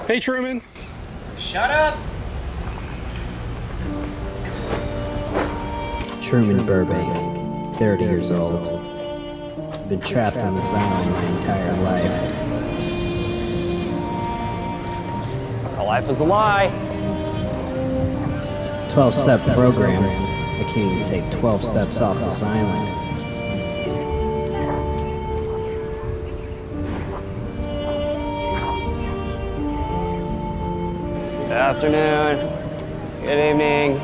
Hey, Truman. Shut up! Truman Burbank, 30 years old. Been trapped on this island my entire life. My life is a lie. 12-step program. I can't even take 12 steps off this island. Good afternoon. Good evening.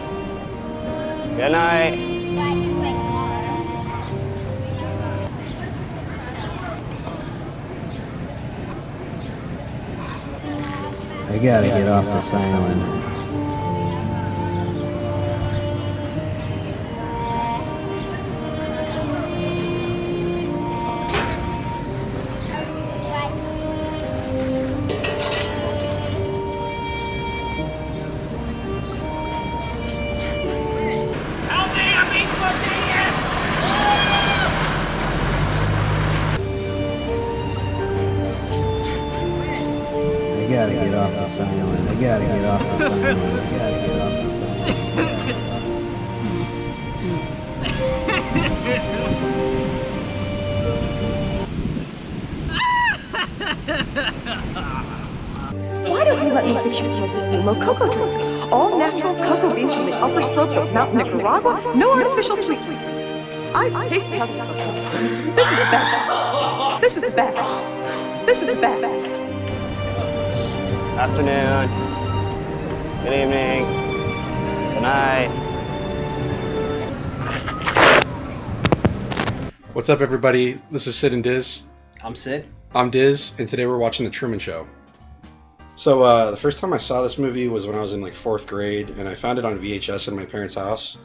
Good night. I gotta get off this island. I gotta get off this island. I gotta get off this island. I gotta get off this Why don't you let me fix you some of this Nemo cocoa drink? All natural cocoa beans from the upper slopes of Mount Nicaragua, no artificial sweeteners. I've tasted other cocos. This is the best. This is the best. This is the best. Afternoon. Good evening. Good night. What's up, everybody? This is Cid&Diz. I'm Sid. I'm Diz, and today we're watching The Truman Show. So, the first time I saw this movie was when I was in like 4th grade, and I found it on VHS in my parents' house.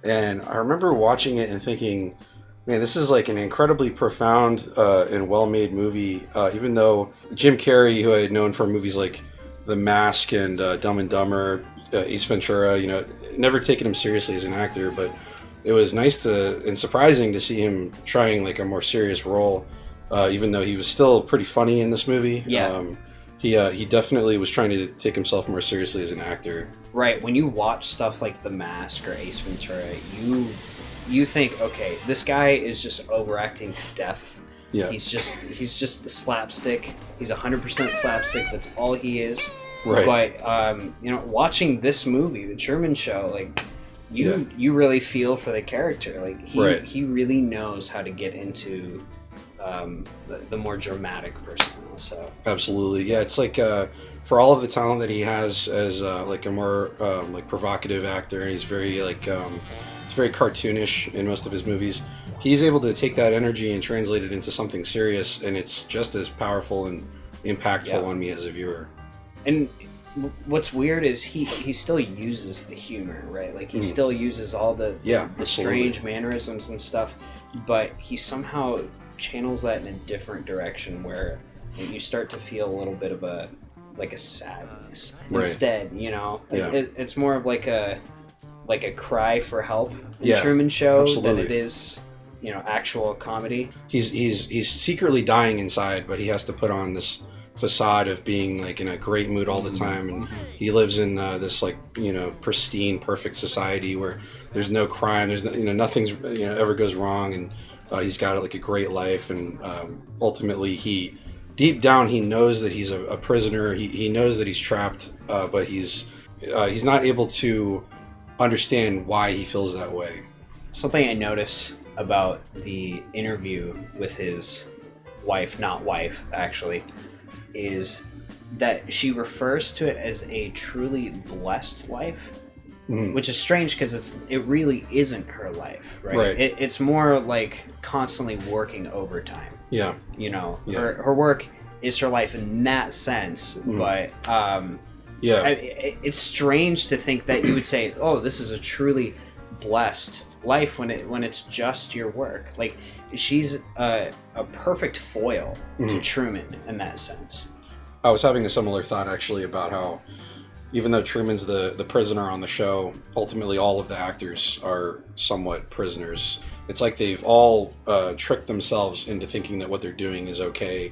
And I remember watching it and thinking, man, this is like an incredibly profound and well-made movie, even though Jim Carrey, who I had known from movies like The Mask and Dumb and Dumber, Ace Ventura, never taken him seriously as an actor, but it was nice and surprising to see him trying like a more serious role, even though he was still pretty funny in this movie. Yeah. He definitely was trying to take himself more seriously as an actor. Right, when you watch stuff like The Mask or Ace Ventura, you think, okay, this guy is just overacting to death. Yeah. He's just the slapstick. He's 100% slapstick. That's all he is. Right. But watching this movie, The Truman Show, like you really feel for the character. Like he really knows how to get into the more dramatic persona. So absolutely, yeah. It's like for all of the talent that he has as like a more like provocative actor, and he's very he's very cartoonish in most of his movies. He's able to take that energy and translate it into something serious, and it's just as powerful and impactful on me as a viewer. And what's weird is he still uses the humor, right? Like he still uses all the strange mannerisms and stuff, but he somehow channels that in a different direction where you start to feel a little bit of a sadness instead. It's more of like a cry for help in Truman Show than it is actual comedy. He's secretly dying inside, but he has to put on this facade of being like in a great mood all the time, and he lives in this pristine, perfect society where there's no crime, there's nothing's ever goes wrong, and he's got like a great life, and ultimately deep down he knows that he's a prisoner. He knows that he's trapped, but he's not able to understand why he feels that way. Something I noticed about the interview with his wife, not wife actually, is that she refers to it as a truly blessed life, which is strange because it really isn't her life, right? It's more like constantly working overtime. Yeah. Her work is her life in that sense, but it's strange to think that you would say, oh, this is a truly blessed life when it's just your work. Like, she's a perfect foil to Truman in that sense. I was having a similar thought actually about how even though Truman's the prisoner on the show, ultimately all of the actors are somewhat prisoners. It's like they've all tricked themselves into thinking that what they're doing is okay,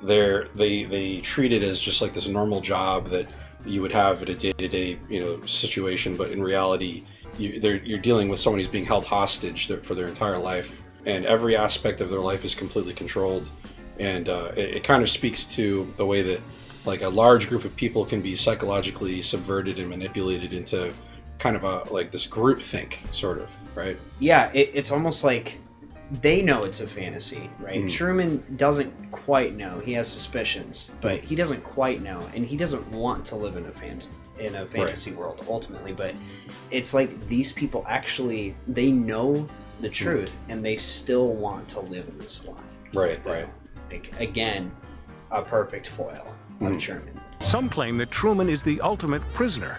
they treat it as just like this normal job that you would have at a day-to-day, situation, but in reality, you're dealing with someone who's being held hostage for their entire life, and every aspect of their life is completely controlled. And it kind of speaks to the way that like a large group of people can be psychologically subverted and manipulated into kind of like this group think, sort of, right? Yeah, it's almost like they know it's a fantasy, right? Truman doesn't quite know. He has suspicions, but he doesn't quite know, and he doesn't want to live in a fantasy world ultimately. But it's like these people actually, they know the truth, and they still want to live in this lie. Right. Like, again, a perfect foil of Truman. Some claim that Truman is the ultimate prisoner.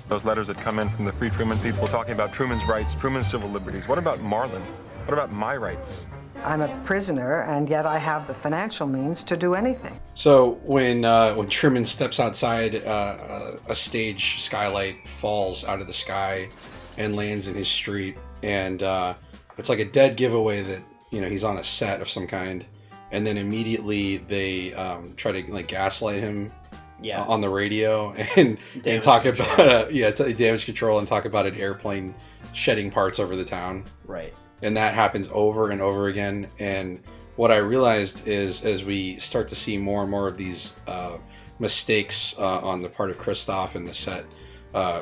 Those letters that come in from the Free Truman people talking about Truman's rights, Truman's civil liberties. What about Marlin? What about my rights? I'm a prisoner, and yet I have the financial means to do anything. So when Truman steps outside, a stage skylight falls out of the sky and lands in his street, and it's like a dead giveaway that he's on a set of some kind. And then immediately they try to like gaslight him on the radio and talk about damage control and talk about an airplane shedding parts over the town. Right. And that happens over and over again. And what I realized is as we start to see more and more of these mistakes on the part of Christoph and the set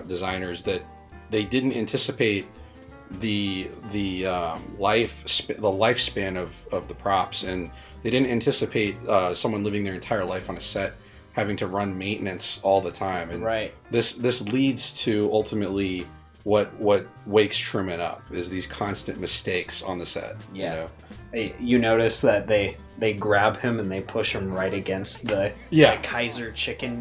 designers, they didn't anticipate the lifespan of the props, and they didn't anticipate someone living their entire life on a set having to run maintenance all the time. And this leads to ultimately what wakes Truman up is these constant mistakes on the set. You notice that they grab him and they push him right against the Kaiser chicken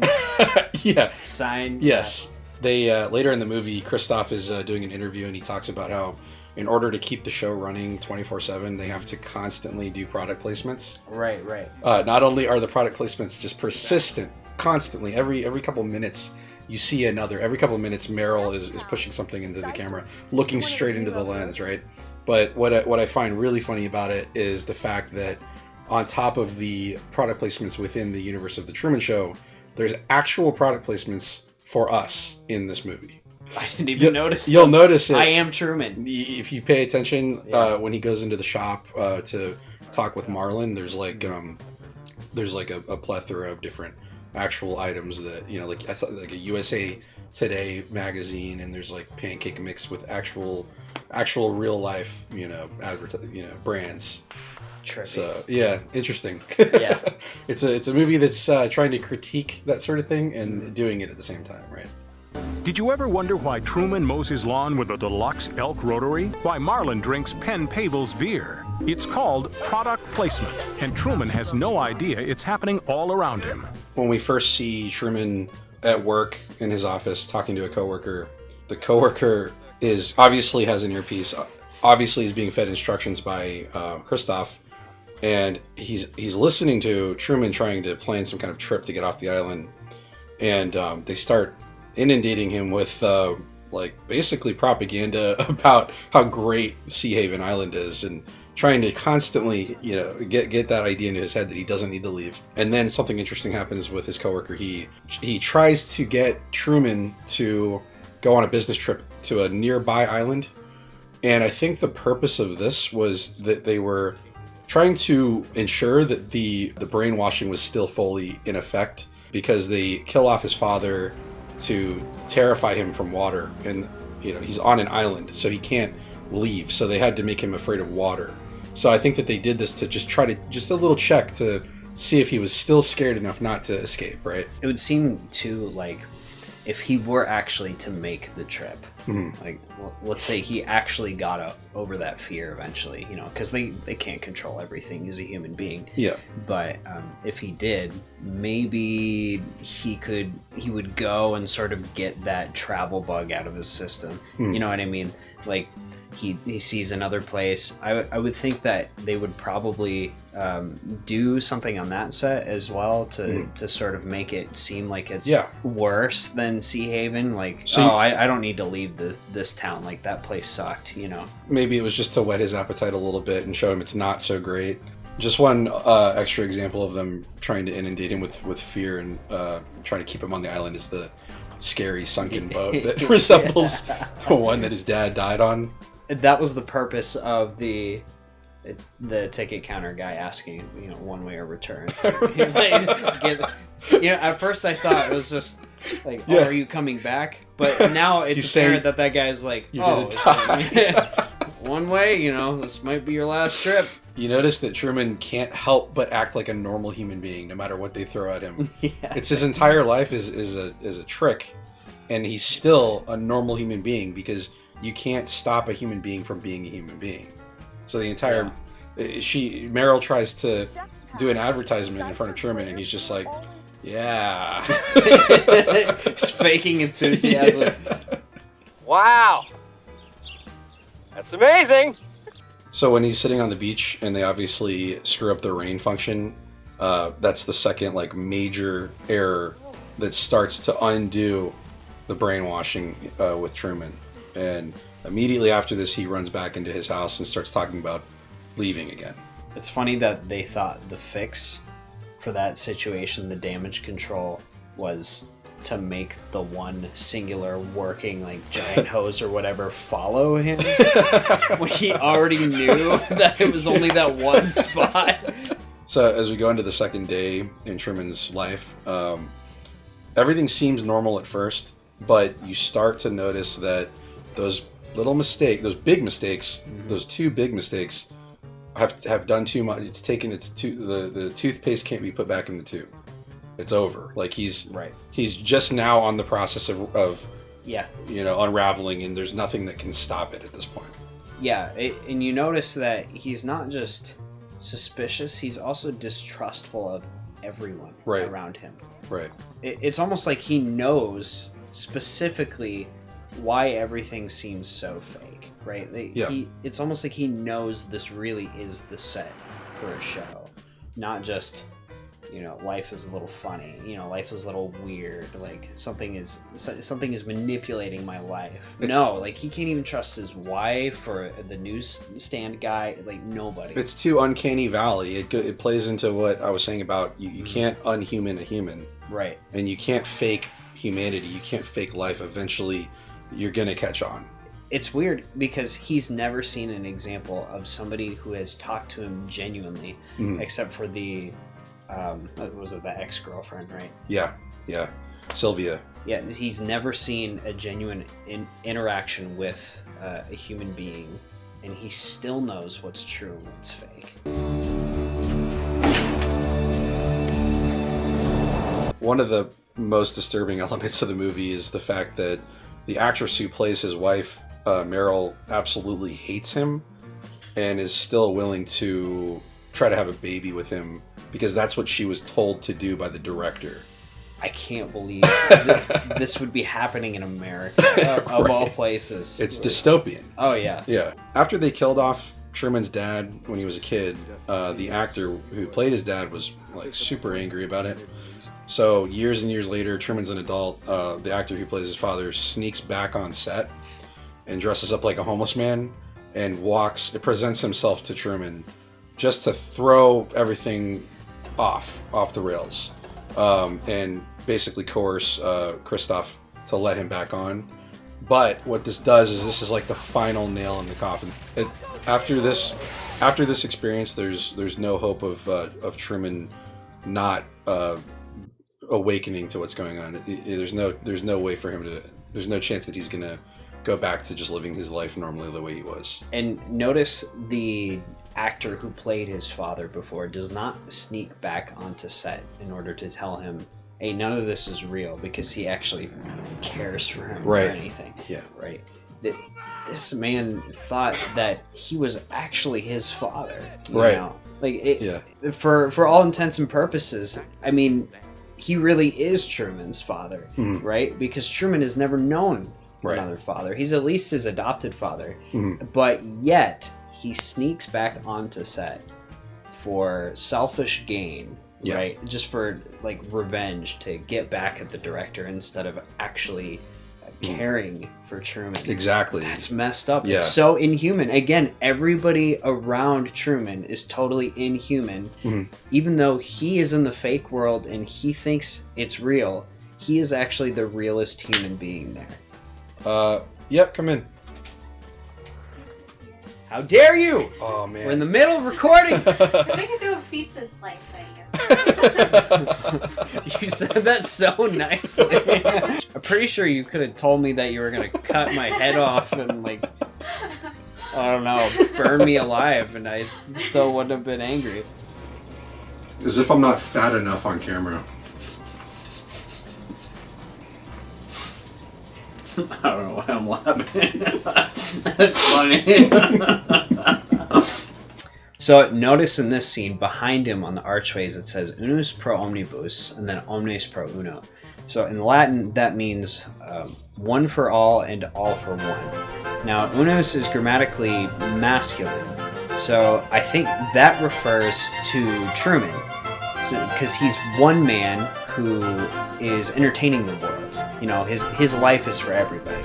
sign. Yes. They later in the movie, Christoph is doing an interview, and he talks about how in order to keep the show running 24/7, they have to constantly do product placements. Right. Not only are the product placements just persistent, constantly, every couple minutes you see another. Every couple of minutes, Meryl is pushing something into the camera, looking straight into the lens, right? But what I find really funny about it is the fact that on top of the product placements within the universe of the Truman Show, there's actual product placements for us in this movie. I didn't even notice. You'll notice it. I am Truman. If you pay attention, when he goes into the shop to talk with Marlin, there's like a plethora of different actual items that like I thought, like a USA Today magazine, and there's like pancake mix with actual real life brands. Trippy. So interesting. Yeah, it's a movie that's trying to critique that sort of thing and doing it at the same time, right? Did you ever wonder why Truman mows his lawn with a deluxe elk rotary? Why Marlin drinks Penn Pavel's beer? It's called product placement, and Truman has no idea it's happening all around him. When we first see Truman at work in his office talking to a coworker, the coworker obviously has an earpiece. Obviously, he's being fed instructions by Christoph, and he's listening to Truman trying to plan some kind of trip to get off the island, and they start inundating him with basically propaganda about how great Sea Haven Island is, and trying to constantly get that idea into his head that he doesn't need to leave. And then something interesting happens with his coworker. He tries to get Truman to go on a business trip to a nearby island, and I think the purpose of this was that they were trying to ensure that the brainwashing was still fully in effect, because they kill off his father to terrify him from water, and he's on an island, so he can't leave, so they had to make him afraid of water. So I think that they did this to just a little check to see if he was still scared enough not to escape, right? It would seem too like if he were actually to make the trip, like let's say he actually got over that fear eventually, because they can't control everything. He's a human being. Yeah. But if he did, maybe he would go and sort of get that travel bug out of his system. You know what I mean? Like he sees another place. I would think that they would probably do something on that set as well to sort of make it seem like it's worse than Sea Haven. Like, I don't need to leave this town. Like, that place sucked, Maybe it was just to whet his appetite a little bit and show him it's not so great. Just one extra example of them trying to inundate him with fear and trying to keep him on the island is the scary sunken boat that resembles the one that his dad died on. That was the purpose of the ticket counter guy asking, one way or return. So he's like, at first I thought it was just like, oh, are you coming back? But now it's apparent that guy's like, oh, one way, this might be your last trip. You notice that Truman can't help but act like a normal human being, no matter what they throw at him. Yeah. It's his entire life is a trick, and he's still a normal human being because you can't stop a human being from being a human being. So the entire Meryl tries to do an advertisement in front of Truman, and he's just like, yeah. He's faking enthusiasm. Yeah. Wow, that's amazing. So when he's sitting on the beach and they obviously screw up the rain function, that's the second major error that starts to undo the brainwashing with Truman. And immediately after this, he runs back into his house and starts talking about leaving again. It's funny that they thought the fix for that situation, the damage control, was to make the one singular working giant hose or whatever follow him when he already knew that it was only that one spot. So as we go into the second day in Truman's life, everything seems normal at first, but you start to notice that those big mistakes, those two big mistakes have done too much. It's taken the toothpaste can't be put back in the tube. It's over. He's just now on the process of unraveling, and there's nothing that can stop it at this point. Yeah, and you notice that he's not just suspicious, he's also distrustful of everyone around him. Right. It's almost like he knows specifically why everything seems so fake, right? It's almost like he knows this really is the set for a show, not just life is a little funny, life is a little weird, something is manipulating my life. He can't even trust his wife or the newsstand guy, nobody. It's too uncanny valley. It plays into what I was saying about you can't unhuman a human. Right. And you can't fake humanity, you can't fake life. Eventually you're gonna catch on. It's weird because he's never seen an example of somebody who has talked to him genuinely, except for the was it the ex-girlfriend, right? Yeah, Sylvia. Yeah, he's never seen a genuine interaction with a human being, and he still knows what's true and what's fake. One of the most disturbing elements of the movie is the fact that the actress who plays his wife, Meryl, absolutely hates him and is still willing to try to have a baby with him because that's what she was told to do by the director. I can't believe this would be happening in America, of all places. It's dystopian. Oh, yeah. Yeah. After they killed off Truman's dad when he was a kid, the actor who played his dad was super angry about it. So years and years later, Truman's an adult. The actor who plays his father sneaks back on set and dresses up like a homeless man and presents himself to Truman just to throw everything off the rails, and basically coerce Christoph to let him back on. But what this does is this is the final nail in the coffin. After this experience, there's no hope of Truman not awakening to what's going on. There's no way for him to. There's no chance that he's gonna go back to just living his life normally the way he was. And notice the actor who played his father before does not sneak back onto set in order to tell him, hey, none of this is real, because he actually cares for him or anything. Yeah. Right. This man thought that he was actually his father. For all intents and purposes, I mean, he really is Truman's father, right? Because Truman has never known another father. He's at least his adopted father. But yet he sneaks back onto set for selfish gain, right? Just for revenge, to get back at the director instead of actually caring for Truman. Exactly. That's messed up. Yeah. It's so inhuman. Again, everybody around Truman is totally inhuman. Even though he is in the fake world and he thinks it's real, he is actually the realest human being there. Yep, come in. How dare you! Oh, man. We're in the middle of recording! We could do a pizza slice, I guess. You said that so nicely. I'm pretty sure you could have told me that you were going to cut my head off and, like, I don't know, burn me alive, and I still wouldn't have been angry. As if I'm not fat enough on camera. I don't know why I'm laughing. That's funny. So notice in this scene, behind him on the archways, it says Unus pro omnibus and then omnes pro uno. So in Latin, that means one for all and all for one. Now, unus is grammatically masculine. So I think that refers to Truman. Because he's one man who is entertaining the world. You know, his life is for everybody,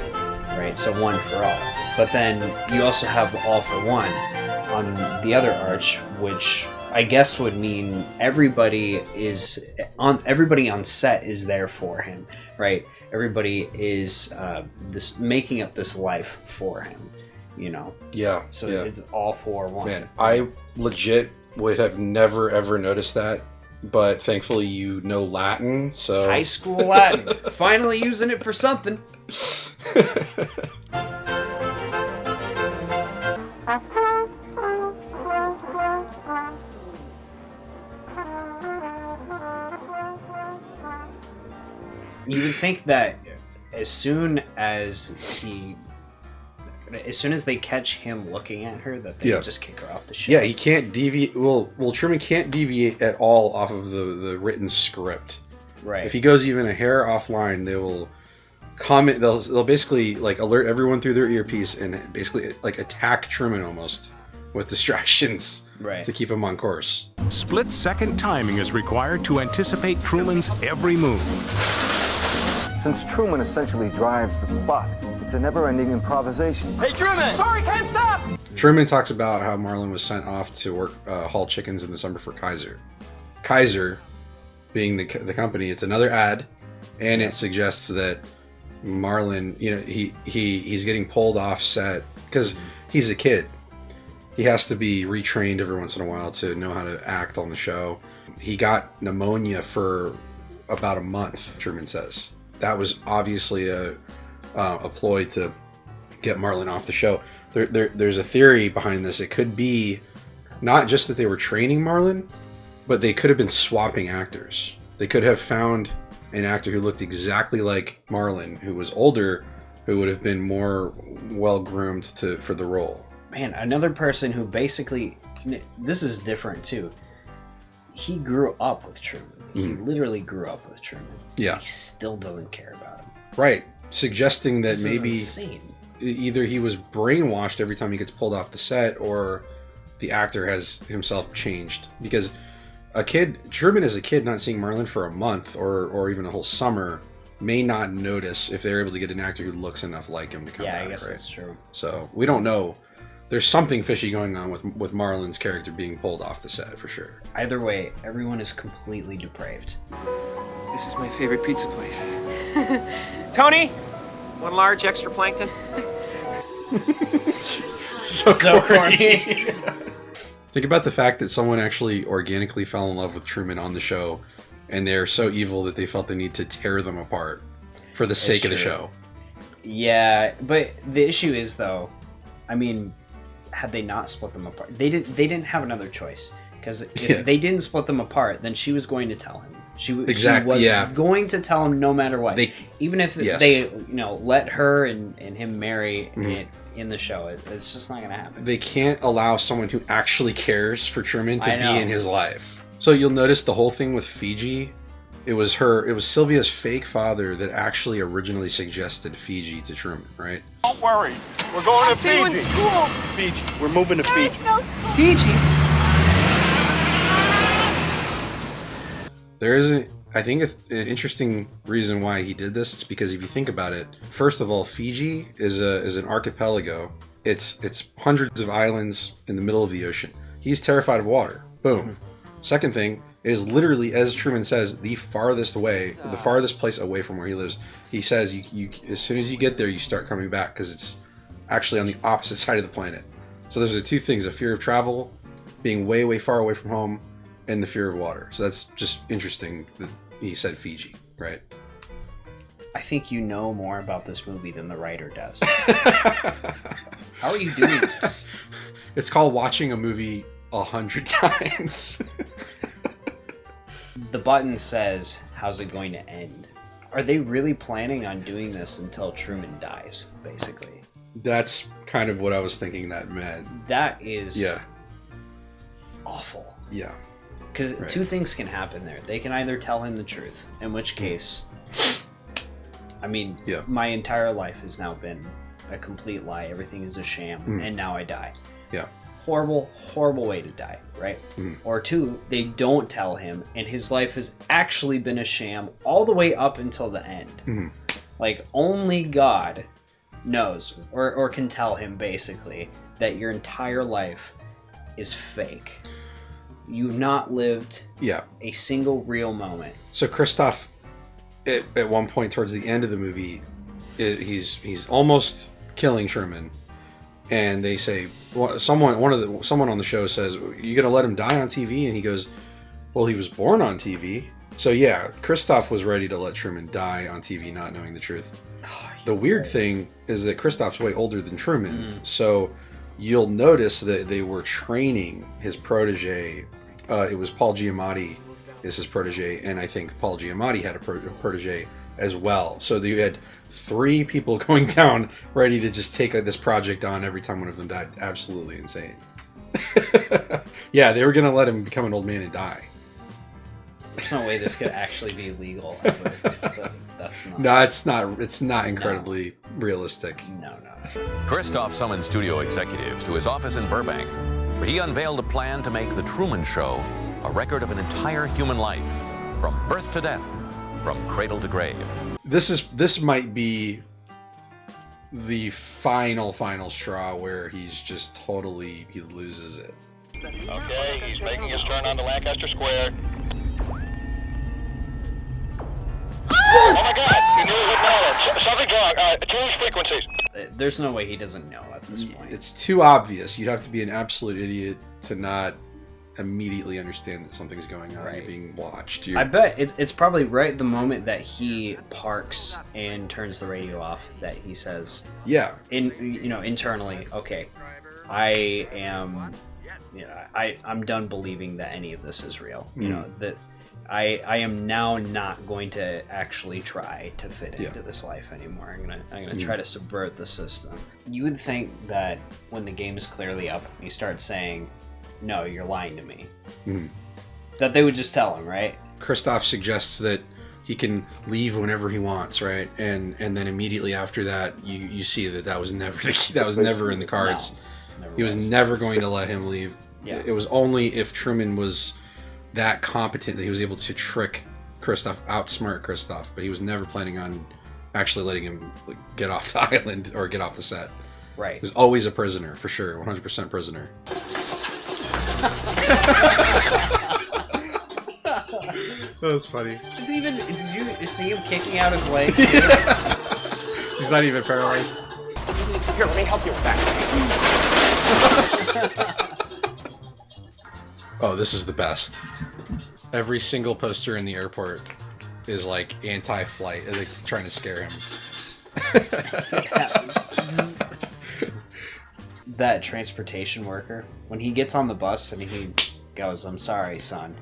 right? So one for all. But then you also have all for one on the other arch, which I guess would mean everybody on set is there for him, right? Everybody is this making up this life for him, you know? Yeah. So it's all for one. Man, I legit would have never ever noticed that. But thankfully you know Latin, so... High school Latin. Finally using it for something. You would think that as soon as they catch him looking at her, that they would just kick her off the ship. Yeah, he can't deviate. Well, Truman can't deviate at all off of the written script. Right. If he goes even a hair offline, they will comment. They'll basically like alert everyone through their earpiece and basically like attack Truman almost with distractions to keep him on course. Split-second timing is required to anticipate Truman's every move. Since Truman essentially drives the plot, it's a never-ending improvisation. Hey, Truman! Sorry, can't stop! Truman talks about how Marlin was sent off to work haul chickens in the summer for Kaiser. Kaiser, being the company, it's another ad, and it suggests that Marlin, you know, he's getting pulled off set because he's a kid. He has to be retrained every once in a while to know how to act on the show. He got pneumonia for about a month, Truman says. That was obviously a ploy to get Marlin off the show. There's a theory behind this. It could be not just that they were training Marlin, but they could have been swapping actors. They could have found an actor who looked exactly like Marlin, who was older, who would have been more well-groomed for the role. Man, another person who basically... This is different, too. He grew up with Truman. He literally grew up with Truman. Yeah. He still doesn't care about him. Right. Suggesting that This maybe is insane. Either he was brainwashed every time he gets pulled off the set, or the actor has himself changed. Because Truman as a kid not seeing Marlin for a month or even a whole summer may not notice if they're able to get an actor who looks enough like him to come back. Yeah, I guess that's true. So we don't know. There's something fishy going on with Marlin's character being pulled off the set for sure. Either way, everyone is completely depraved. This is my favorite pizza place. Tony, one large extra plankton. So corny. Think about the fact that someone actually organically fell in love with Truman on the show, and they're so evil that they felt the need to tear them apart for the sake of the show. Yeah, but the issue is, though, I mean, had they not split them apart, they didn't have another choice. Because if they didn't split them apart, then she was going to tell him. She was going to tell him no matter what. Even if they let her and him marry in the show, it's just not going to happen. They can't allow someone who actually cares for Truman to be in his life. So you'll notice the whole thing with Fiji. It was Sylvia's fake father that actually originally suggested Fiji to Truman, right? Don't worry. We're going to See you in Fiji. school. Fiji. We're moving to Fiji. Fiji? There isn't I think an interesting reason why he did this is because if you think about it, first of all, Fiji is an archipelago. It's hundreds of islands in the middle of the ocean. He's terrified of water. Boom. Second thing, it is literally, as Truman says, the farthest place away from where he lives. He says you as soon as you get there, you start coming back because it's actually on the opposite side of the planet. So those are two things: a fear of travel, being way, way far away from home, and the fear of water. So that's just interesting that he said Fiji, right? I think you know more about this movie than the writer does. How are you doing this? It's called watching a movie 100 times. The button says, how's it going to end? Are they really planning on doing this until Truman dies, basically? That's kind of what I was thinking that meant. That is awful. Yeah. Because two things can happen there. They can either tell him the truth, in which case, I mean, my entire life has now been a complete lie. Everything is a sham, and now I die. Yeah. Horrible, horrible way to die, right? Or two, they don't tell him, and his life has actually been a sham all the way up until the end. Like, only God knows, or can tell him, basically, that your entire life is fake. You've not lived a single real moment. So Christoph, at one point towards the end of the movie, he's almost killing Truman, and they say someone on the show says, "You gonna let him die on TV?" And he goes, "Well, he was born on TV." So yeah, Christoph was ready to let Truman die on TV, not knowing the truth. The weird thing is that Christoph's way older than Truman, so you'll notice that they were training his protege. It was Paul Giamatti is his protege, and I think Paul Giamatti had a protege as well. So you had 3 people going down ready to just take this project on every time one of them died. Absolutely insane. Yeah, they were going to let him become an old man and die. There's no way this could actually be legal. That's not. No, it's not incredibly realistic. No. Christoph summoned studio executives to his office in Burbank, where he unveiled a plan to make The Truman Show a record of an entire human life, from birth to death, from cradle to grave. This might be the final straw where he's just totally, he loses it. Okay, he's making his turn onto Lancaster Square. Oh my God! He knew it wouldn't know. Something's wrong. Change frequencies. There's no way he doesn't know at this point. It's too obvious. You'd have to be an absolute idiot to not immediately understand that something's going on. You're being watched. I bet it's probably right the moment that he parks and turns the radio off that he says, internally, okay, I am, I'm done believing that any of this is real. You know, that I am now not going to actually try to fit into this life anymore. I'm gonna try to subvert the system. You would think that when the game is clearly up, he starts saying, "No, you're lying to me," that they would just tell him, right? Christoph suggests that he can leave whenever he wants, right? And then immediately after that, you see that was never never in the cards. No, he was never going to let him leave. Yeah. It was only if Truman was that competent that he was able to trick Christoph, outsmart Christoph, but he was never planning on actually letting him get off the island or get off the set. Right. He was always a prisoner, for sure, 100% prisoner. That was funny. Did you see him kicking out his leg? He's not even paralyzed. Here, let me help you with that. Oh, this is the best. Every single poster in the airport is like anti-flight, like trying to scare him. That transportation worker, when he gets on the bus and he goes, "I'm sorry, son."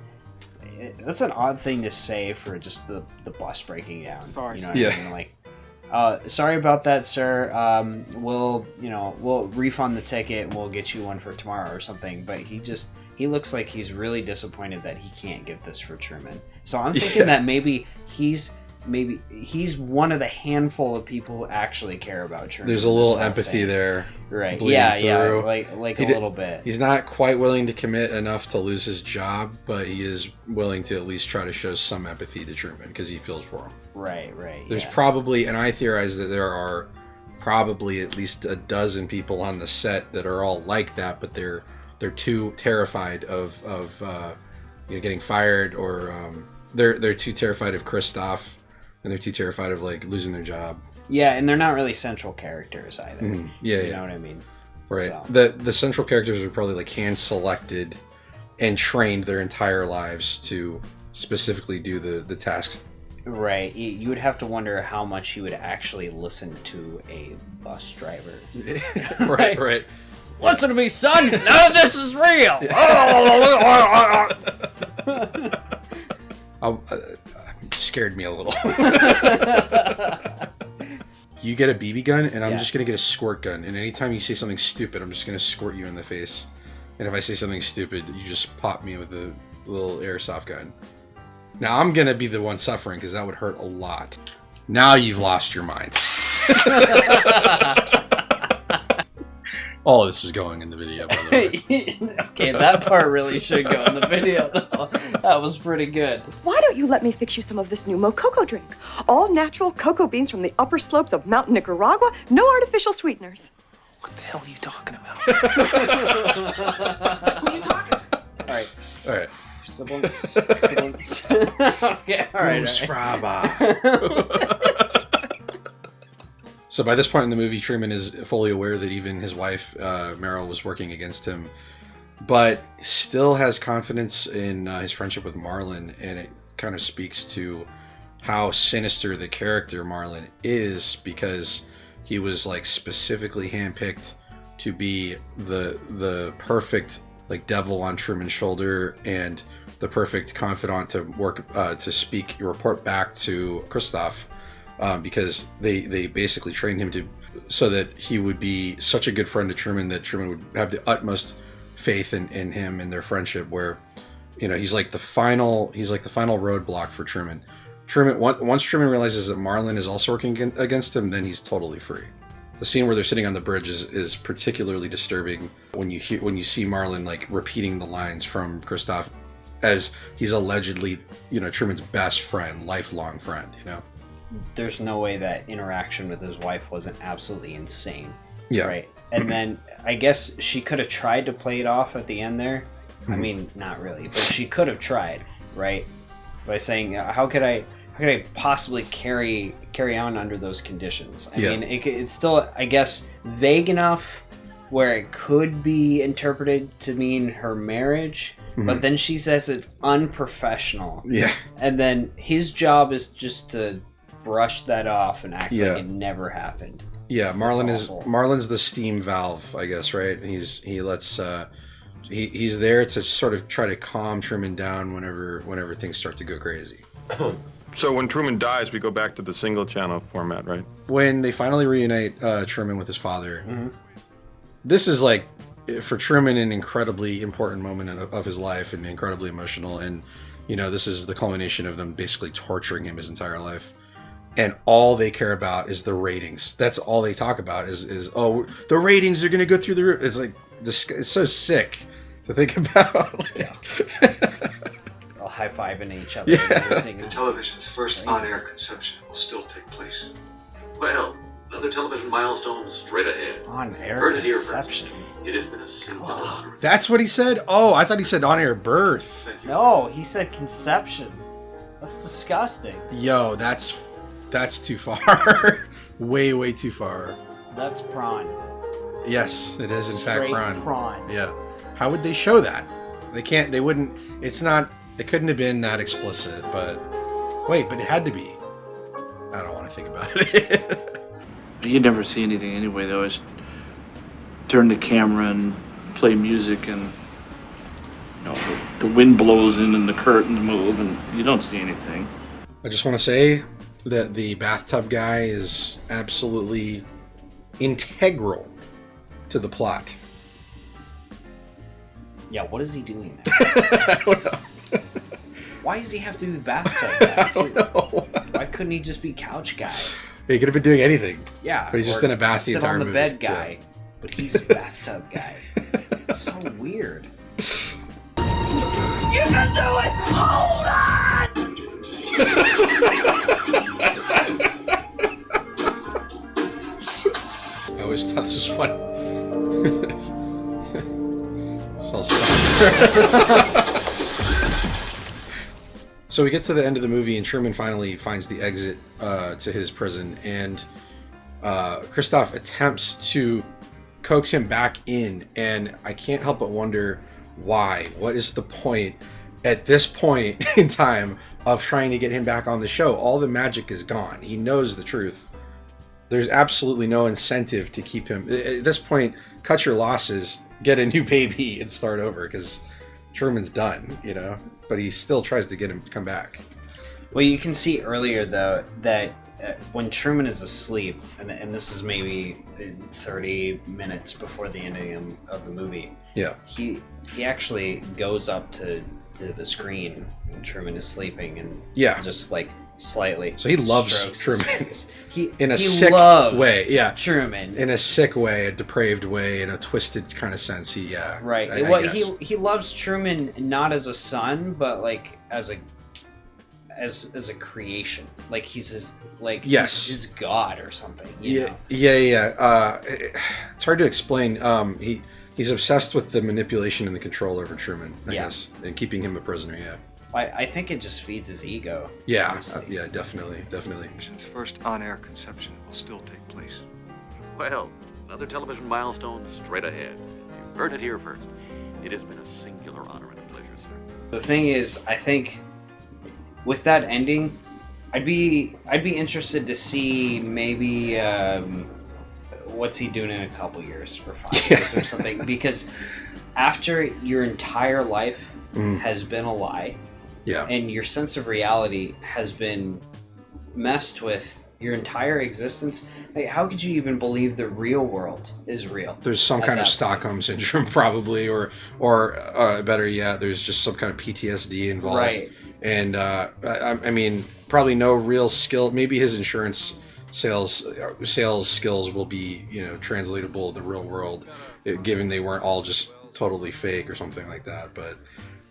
That's an odd thing to say for just the bus breaking down. Sorry. You know what I mean? Like, sorry about that, sir. We'll refund the ticket and we'll get you one for tomorrow or something. But he looks like he's really disappointed that he can't get this for Truman. So I'm thinking that maybe he's maybe he's one of the handful of people who actually care about Truman. There's a little empathy there. Right. Yeah, like a little bit. He's not quite willing to commit enough to lose his job, but he is willing to at least try to show some empathy to Truman because he feels for him. Right. There's probably, and I theorize that there are probably at least a dozen people on the set that are all like that, but they're too terrified of getting fired, or they're too terrified of Kristoff, and they're too terrified of like losing their job. Yeah, and they're not really central characters either. Mm-hmm. Yeah, you know what I mean? Right. So. The central characters were probably like hand selected and trained their entire lives to specifically do the tasks. Right. You would have to wonder how much he would actually listen to a bus driver. Right. Listen to me, son. None of this is real. Scared me a little. You get a BB gun, and I'm just going to get a squirt gun. And anytime you say something stupid, I'm just going to squirt you in the face. And if I say something stupid, you just pop me with a little airsoft gun. Now, I'm going to be the one suffering, because that would hurt a lot. Now you've lost your mind. All of this is going in the video, by the way. Okay, that part really should go in the video, though. That was pretty good. Why don't you let me fix you some of this new Mococo drink? All natural cocoa beans from the upper slopes of Mountain Nicaragua, no artificial sweeteners. What the hell are you talking about? Who are you talking? All right. Siblings. Okay, all right. So by this point in the movie, Truman is fully aware that even his wife, Meryl, was working against him, but still has confidence in his friendship with Marlon, and it kind of speaks to how sinister the character Marlon is, because he was like specifically handpicked to be the perfect like devil on Truman's shoulder and the perfect confidant to work to report back to Kristoff. Because they basically trained him so that he would be such a good friend to Truman that Truman would have the utmost faith in him and their friendship, where he's like the final roadblock for Truman. Once Truman realizes that Marlon is also working against him, then he's totally free. The scene where they're sitting on the bridge is particularly disturbing when you see Marlon like repeating the lines from Kristoff, as he's allegedly Truman's best friend, lifelong friend. There's no way that interaction with his wife wasn't absolutely insane. Yeah. Right. And then I guess she could have tried to play it off at the end there. Mm-hmm. I mean, not really, but she could have tried, right? By saying, how could I possibly carry on under those conditions? I mean, it's still, I guess, vague enough where it could be interpreted to mean her marriage. Mm-hmm. But then she says it's unprofessional. Yeah. And then his job is just to brush that off and act like it never happened. Yeah, Marlon's the steam valve, I guess, right? And he's there to sort of try to calm Truman down whenever things start to go crazy. So when Truman dies, we go back to the single channel format, right? When they finally reunite Truman with his father, this is like, for Truman, an incredibly important moment of his life, and incredibly emotional. And this is the culmination of them basically torturing him his entire life. And all they care about is the ratings. That's all they talk about is the ratings are going to go through the roof. It's like, it's so sick to think about. All high-fiving each other. Yeah. The television's first on-air conception will still take place. Well, another television milestone straight ahead. On-air conception. It has been a single. That's what he said? Oh, I thought he said on-air birth. No, he said conception. That's disgusting. Yo, that's too far. way too far. That's prawn. Yes, it is in fact prawn. Yeah. How would they show that? They wouldn't, it couldn't have been that explicit, but it had to be. I don't want to think about it. You never see anything anyway. They always turn the camera and play music, and the wind blows in and the curtains move and you don't see anything. I just want to say that the bathtub guy is absolutely integral to the plot. Yeah, what is he doing there? I don't know. Why does he have to be the bathtub guy? I don't know. Why couldn't he just be couch guy? He could have been doing anything. Yeah, but he's just in a bath the sit entire on the movie. bed guy, but he's a bathtub guy. So weird. You can do it! Hold on! I always thought this was funny. So So we get to the end of the movie, and Truman finally finds the exit to his prison, and Christoph attempts to coax him back in, and I can't help but wonder why. What is the point at this point in time of trying to get him back on the show? All the magic is gone. He knows the truth. There's absolutely no incentive to keep him. At this point, cut your losses, get a new baby, and start over, because Truman's done, you know? But he still tries to get him to come back. Well, you can see earlier, though, that when Truman is asleep, and this is maybe 30 minutes before the ending of the movie, yeah, he actually goes up to the screen when Truman is sleeping, and just like slightly. So he loves Truman. He sick loves way, yeah. Truman in a sick way, a depraved way, in a twisted kind of sense. Right. I guess. He loves Truman not as a son, but like as a creation. Like he's his he's his god or something. You know? It's hard to explain. He's obsessed with the manipulation and the control over Truman, I guess, and keeping him a prisoner. Yeah. I think it just feeds his ego. Yeah, definitely. Since first on-air conception will still take place. Well, another television milestone straight ahead. You heard it here first. It has been a singular honor and a pleasure, sir. The thing is, I think with that ending, I'd be interested to see maybe what's he doing in a couple years or 5 years or something, because after your entire life has been a lie. Yeah. And your sense of reality has been messed with your entire existence. Like, how could you even believe the real world is real? There's some kind of Stockholm syndrome, probably, or better yet, there's just some kind of PTSD involved. Right. And I mean, probably no real skill. Maybe his insurance sales skills will be, translatable to the real world, given they weren't all just totally fake or something like that. But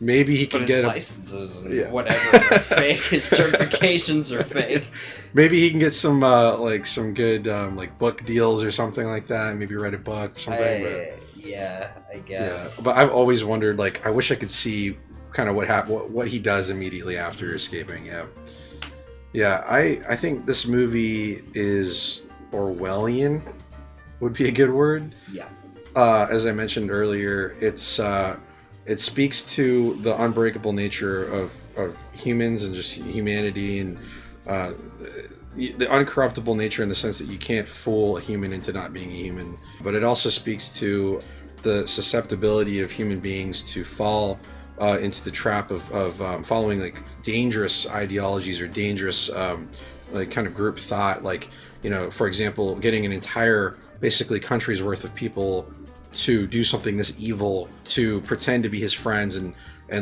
maybe he can get licenses and whatever are fake. His certifications are fake. Maybe he can get some some good book deals or something like that. Maybe write a book or something. I guess. Yeah, but I've always wondered. I wish I could see kind of what he does immediately after escaping. Yeah. I think this movie is Orwellian. Would be a good word. Yeah. As I mentioned earlier, it speaks to the unbreakable nature of humans and just humanity, and the uncorruptible nature in the sense that you can't fool a human into not being a human. But it also speaks to the susceptibility of human beings to fall into the trap of following dangerous ideologies or dangerous kind of group thought. For example, getting an entire basically country's worth of people to do something this evil, to pretend to be his friends and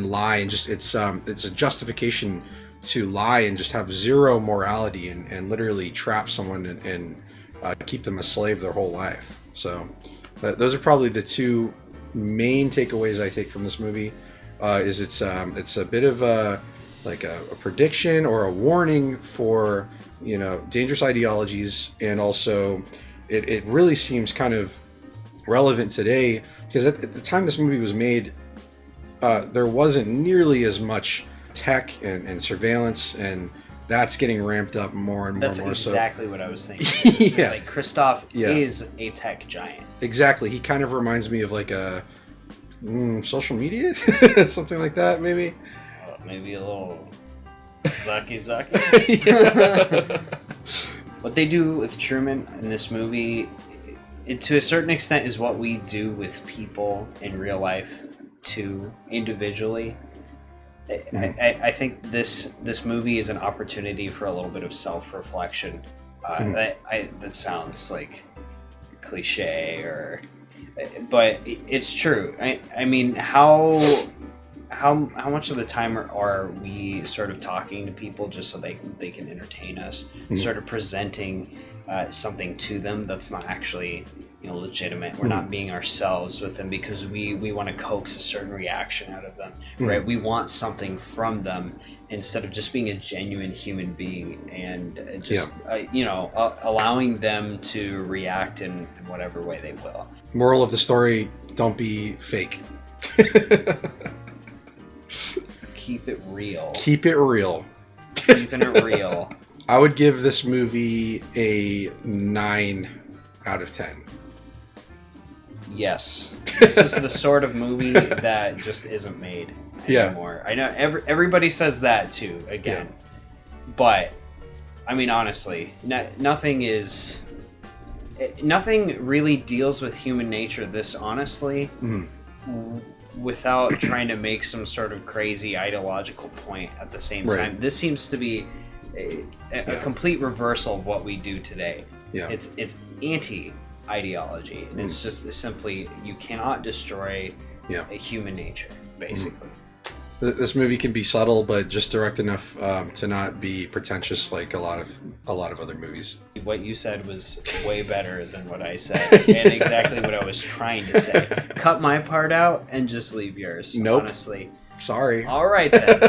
lie, and just it's a justification to lie and just have zero morality and literally trap someone and keep them a slave their whole life. So those are probably the two main takeaways I take from this movie. Is it's a bit of a prediction or a warning for dangerous ideologies, and also it really seems kind of relevant today, because at the time this movie was made, there wasn't nearly as much tech and surveillance, and that's getting ramped up more and more. That's and more. exactly what I was thinking. Yeah. Christoph is a tech giant. Exactly. He kind of reminds me of a social media, something like that, maybe. Maybe a little Zucky. What they do with Truman in this movie, to a certain extent, is what we do with people in real life too, individually. I think this movie is an opportunity for a little bit of self-reflection. That sounds like cliche, but it's true. I mean, how how much of the time are we sort of talking to people just so they can entertain us, sort of presenting something to them that's not actually legitimate. We're not being ourselves with them because we want to coax a certain reaction out of them, right? We want something from them instead of just being a genuine human being and just allowing them to react in whatever way they will. Moral of the story: don't be fake. Keep it real. Keep it real. Keeping it real. I would give this movie a 9 out of 10. Yes. This is the sort of movie that just isn't made anymore. I know everybody says that too, again. But, I mean, honestly, nothing really deals with human nature this honestly without trying to make some sort of crazy ideological point at the same time. This seems to be a complete reversal of what we do today. It's anti-ideology, and it's just simply you cannot destroy a human nature, basically. This movie can be subtle, but just direct enough to not be pretentious like a lot of other movies. What you said was way better than what I said, and exactly what I was trying to say. Cut my part out and just leave yours. Nope. Honestly. Sorry. All right then.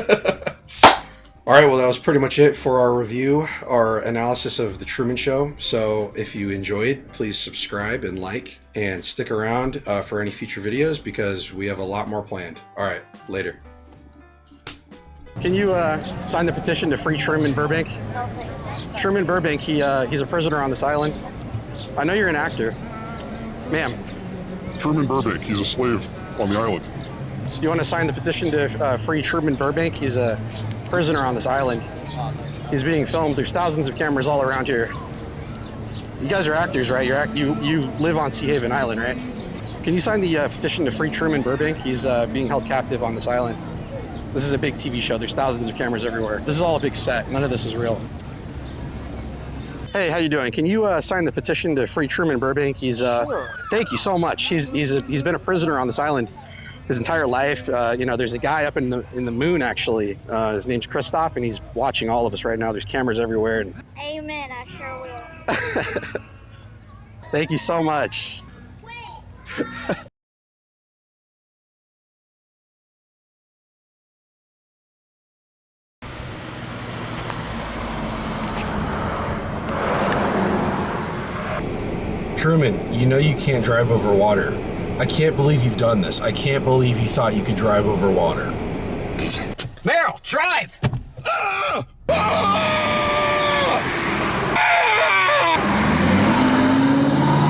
All right, well, that was pretty much it for our review, our analysis of The Truman Show. So if you enjoyed, please subscribe and like, and stick around for any future videos because we have a lot more planned. All right, later. Can you sign the petition to free Truman Burbank? Truman Burbank, he's a prisoner on this island. I know you're an actor. Ma'am. Truman Burbank, he's a slave on the island. Do you want to sign the petition to free Truman Burbank? He's a prisoner on this island. He's being filmed. There's thousands of cameras all around here. You guys are actors, right? You live on Sea Haven Island, right? Can you sign the petition to free Truman Burbank? He's being held captive on this island. This is a big TV show. There's thousands of cameras everywhere. This is all a big set. None of this is real. Hey, how you doing? Can you sign the petition to free Truman Burbank? Sure. Thank you so much. He's been a prisoner on this island his entire life. There's a guy up in the moon actually. His name's Christoph, and he's watching all of us right now. There's cameras everywhere. And... Amen. I sure will. Thank you so much. Truman, you know you can't drive over water. I can't believe you've done this. I can't believe you thought you could drive over water. Meryl, drive!